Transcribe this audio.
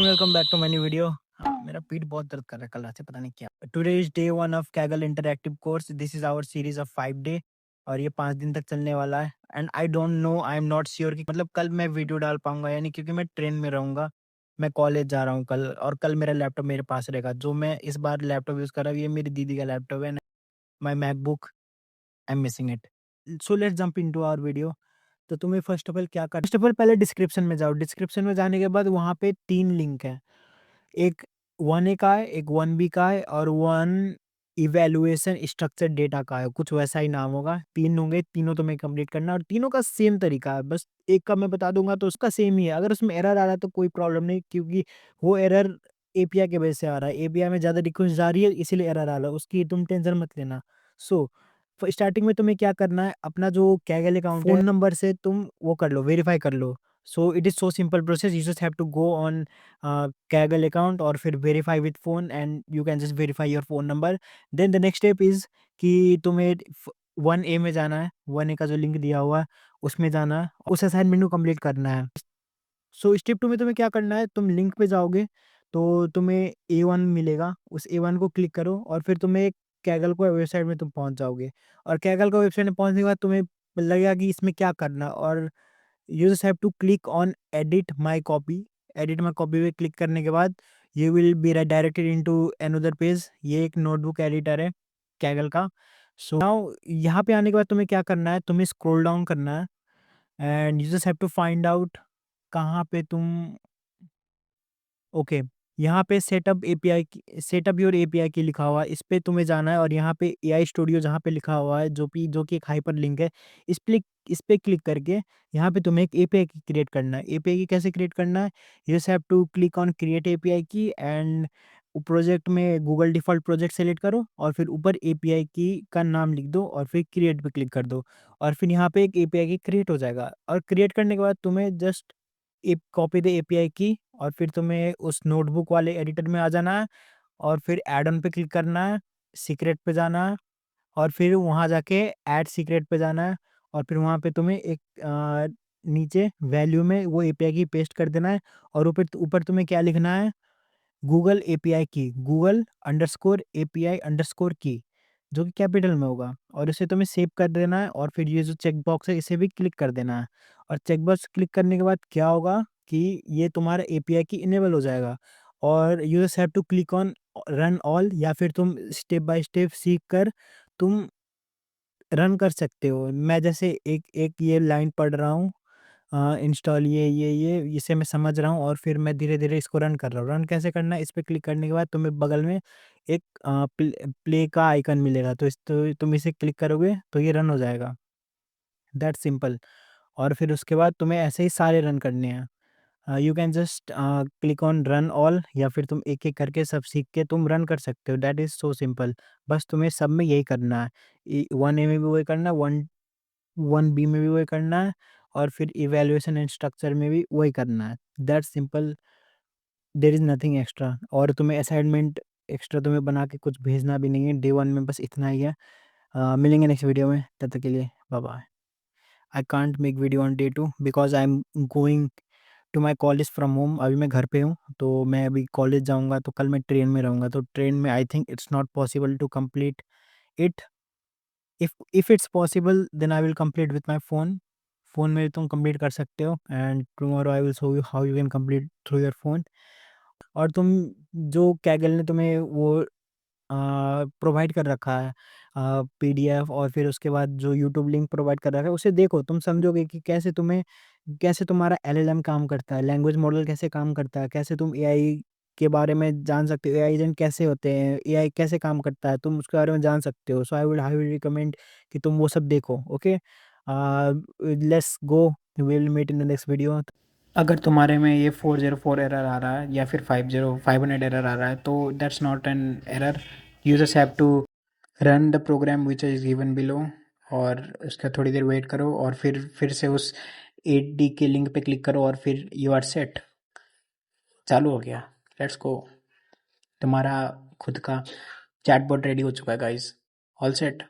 Welcome back to my new video. मेरा पीठ बहुत दर्द कर रहा है कल रात से, पता नहीं क्या। Today is day 1 of Kaggle interactive course. This is our series of 5 day और ये 5 दिन तक चलने वाला है। And I don't know, I am not sure कि मतलब कल मैं वीडियो डाल पाऊंगा या नहीं, क्योंकि मैं ट्रेन में रहूंगा। मैं कॉलेज जा रहा हूँ कल, और कल मेरा लैपटॉप मेरे पास रहेगा। जो मैं इस बार लैपटॉप यूज़ कर रहा हूँ, ये मेरी दीदी का लैपटॉप है। My MacBook, I am missing it. So let's jump into our video. तो तुम्हें फर्स्ट ऑफ ऑल क्या कर, फर्स्ट ऑफ ऑल पहले डिस्क्रिप्शन में जाओ। डिस्क्रिप्शन में जाने के बाद वहाँ पे 3 लिंक है। एक 1A का है, एक 1B का है और 1 इवैल्यूएशन स्ट्रक्चर्ड डेटा का है, कुछ वैसा ही नाम होगा। 3 होंगे, तीनों तुम्हें कंप्लीट करना है और तीनों का सेम तरीका है। बस एक का मैं बता दूँगा तो उसका सेम ही है। अगर उसमें एरर आ रहा है तो कोई प्रॉब्लम नहीं, क्योंकि वो एरर एपीआई की वजह से आ रहा है। एपीआई में ज़्यादा रिक्वेस्ट जा रही है, इसीलिए एरर आ रहा है, उसकी तुम टेंशन मत लेना। सो स्टार्टिंग में तुम्हें क्या करना है, अपना जो कैगल अकाउंट है, फ़ोन नंबर से तुम वो कर लो, वेरीफाई कर लो। So it is so simple process. You just have to go on Kaggle account और फिर verify with phone and you can just verify your phone number. Then the next step is कि तुम्हें 1A में जाना है। 1A का जो link दिया हुआ है उसमें जाना है, उस असाइनमेंट को कंप्लीट करना है। सो स्टेप 2 में तुम्हें क्या करना है, तुम लिंक पे जाओगे तो तुम्हें A1 मिलेगा। उस A1 को क्लिक करो और फिर तुम्हें कैगल को वेबसाइट में तुम पहुंच जाओगे। और कैगल को वेबसाइट में पहुंचने के बाद तुम्हें लगेगा कि इसमें क्या करना है, और you just have to click on edit my copy। edit my copy पे क्लिक करने के बाद you will be redirected into another page। ये एक नोटबुक एडिटर है कैगल का। सो नाउ यहाँ पे आने के बाद तुम्हें क्या करना है, तुम्हें स्क्रॉल डाउन करना है and you just have to find out कहाँ पे तुम, ओके, यहाँ पे setup API key, setup your API key लिखा हुआ है, इस पे तुम्हें जाना है। और यहाँ पे एआई स्टूडियो जहाँ पे लिखा हुआ है, जो कि एक हाइपर लिंक है, इस पे क्लिक करके यहाँ पे तुम्हें एक एपीआई की क्रिएट करना है। एपीआई की कैसे क्रिएट करना है, you just have to click on create API key and project में गूगल डिफ़ॉल्ट प्रोजेक्ट सेलेक्ट करो और फिर ऊपर एपीआई की का नाम लिख दो और फिर क्रिएट पे क्लिक कर दो। और फिर यहाँ पे एक एपीआई की क्रिएट हो जाएगा। और क्रिएट करने के बाद तुम्हें जस्ट एक कॉपी द एपीआई की और फिर तुम्हें उस नोटबुक वाले एडिटर में आ जाना है और फिर ऐड ऑन पे क्लिक करना है, सीक्रेट पे जाना है और फिर वहाँ जाके ऐड सीक्रेट पे जाना है और फिर वहाँ पे तुम्हें एक नीचे वैल्यू में वो एपीआई की पेस्ट कर देना है। और ऊपर ऊपर तुम्हें क्या लिखना है, गूगल एपीआई की, गूगल अंडरस्कोर एपीआई अंडरस्कोर की, जो कि कैपिटल में होगा, और इसे तुम्हें सेव कर देना है। और फिर ये जो चेक बॉक्स है इसे भी क्लिक कर देना है। और चेक बॉक्स क्लिक करने के बाद क्या होगा कि ये तुम्हारा एपीआई की इनेबल हो जाएगा। और you just have to click on run all, या फिर तुम स्टेप बाय स्टेप सीख कर तुम रन कर सकते हो। मैं जैसे एक एक ये लाइन पढ़ रहा हूँ, इंस्टॉल ये इसे मैं समझ रहा हूँ और फिर मैं धीरे-धीरे इसको रन कर रहा हूँ। रन कैसे करना है, इस पे क्लिक करने के बाद तुम्हें बगल में एक प्ले का आइकन मिलेगा, तो तुम इसे क्लिक करोगे तो ये रन हो जाएगा। That's simple. और फिर उसके बाद तुम्हें ऐसे ही सारे रन करने हैं। You can just click on run all, या फिर तुम एक-एक करके सब सीख के तुम रन कर सकते हो। That is so simple. बस तुम्हें सब में यही करना है। 1A में भी वही करना है, 1 बी में भी वही करना है और फिर इवैल्यूएशन एंड स्ट्रक्चर में भी वही करना है। That's simple, there is nothing extra. और तुम्हें असाइनमेंट एक्स्ट्रा तुम्हें बना के कुछ भेजना भी नहीं है। डे 1 में बस इतना ही है। मिलेंगे नेक्स्ट वीडियो में, तब तक के लिए bye bye. I can't make video on day 2 because I am going to my college from home. अभी मैं घर पे हूँ, तो मैं अभी कॉलेज जाऊँगा, तो कल मैं ट्रेन में रहूँगा, तो ट्रेन में I think it's not possible to complete it. If it's possible then I will complete with my phone. Phone में भी तुम कंप्लीट कर सकते हो and tomorrow I will show you how you can complete through your phone. और तुम जो Kaggle ने तुम्हें वो प्रोवाइड कर रखा है, पीडीएफ, और फिर उसके बाद जो यूट्यूब लिंक प्रोवाइड कर रखा है उसे देखो, तुम समझोगे कि कैसे तुम्हारा एलएलएम काम करता है, लैंग्वेज मॉडल कैसे काम करता है, कैसे तुम एआई के बारे में जान सकते हो, एआई एजेंट कैसे होते हैं, एआई कैसे काम करता है, तुम उसके बारे में जान सकते हो। सो आई विल रिकमेंड कि तुम वो सब देखो। Okay, let's go, will meet in the next video. अगर तुम्हारे में ये 404 एरर आ रहा है या फिर 500 एरर आ रहा है, तो that's not an error. You just have to run the program which is given below, और उसका थोड़ी देर वेट करो और फिर से उस 8D के लिंक पे क्लिक करो और फिर यू आर सेट। चालू हो गया। Let's go. तुम्हारा खुद का चैटबॉट रेडी हो चुका है गाइस। All set.